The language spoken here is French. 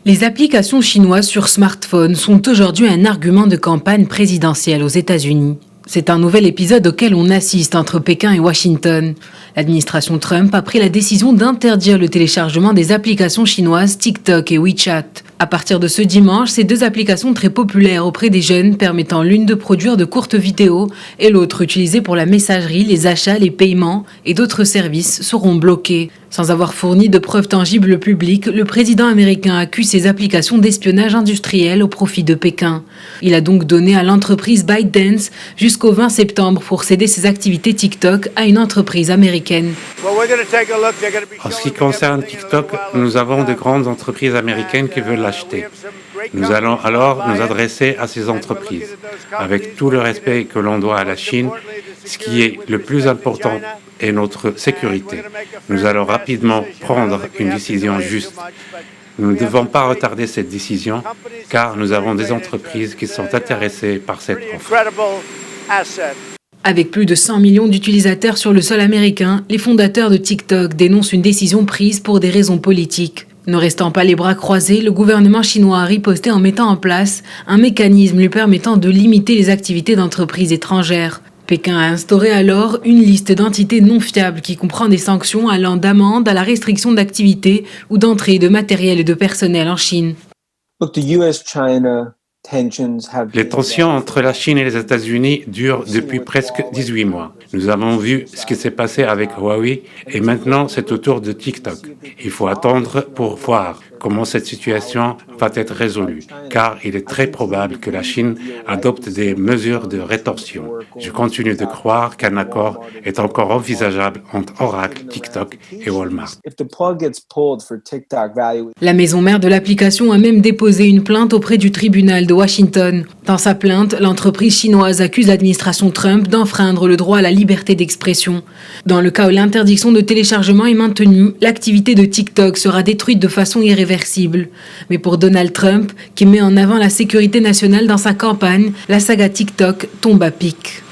Les applications chinoises sur smartphone sont aujourd'hui un argument de campagne présidentielle aux États-Unis. C'est un nouvel épisode auquel on assiste entre Pékin et Washington. L'administration Trump a pris la décision d'interdire le téléchargement des applications chinoises TikTok et WeChat. À partir de ce dimanche, ces deux applications très populaires auprès des jeunes, permettant l'une de produire de courtes vidéos et l'autre utilisée pour la messagerie, les achats, les paiements et d'autres services, seront bloquées. Sans avoir fourni de preuves tangibles publiques, le président américain accuse ces applications d'espionnage industriel au profit de Pékin. Il a donc donné à l'entreprise ByteDance jusqu'au 20 septembre pour céder ses activités TikTok à une entreprise américaine. En ce qui concerne TikTok, nous avons de grandes entreprises américaines qui veulent l'acheter. Nous allons alors nous adresser à ces entreprises. Avec tout le respect que l'on doit à la Chine, ce qui est le plus important est notre sécurité. Nous allons rapidement prendre une décision juste. Nous ne devons pas retarder cette décision car nous avons des entreprises qui sont intéressées par cette offre. Avec plus de 100 millions d'utilisateurs sur le sol américain, les fondateurs de TikTok dénoncent une décision prise pour des raisons politiques. Ne restant pas les bras croisés, le gouvernement chinois a riposté en mettant en place un mécanisme lui permettant de limiter les activités d'entreprises étrangères. Pékin a instauré alors une liste d'entités non fiables qui comprend des sanctions allant d'amendes à la restriction d'activités ou d'entrée de matériel et de personnel en Chine. Les tensions entre la Chine et les États-Unis durent depuis presque 18 mois. Nous avons vu ce qui s'est passé avec Huawei et maintenant c'est au tour de TikTok. Il faut attendre pour voir comment cette situation va être résolue, car il est très probable que la Chine adopte des mesures de rétorsion. Je continue de croire qu'un accord est encore envisageable entre Oracle, TikTok et Walmart. La maison mère de l'application a même déposé une plainte auprès du tribunal de Washington. Dans sa plainte, l'entreprise chinoise accuse l'administration Trump d'enfreindre le droit à la liberté d'expression. Dans le cas où l'interdiction de téléchargement est maintenue, l'activité de TikTok sera détruite de façon irréversible. Mais pour Donald Trump, qui met en avant la sécurité nationale dans sa campagne, la saga TikTok tombe à pic.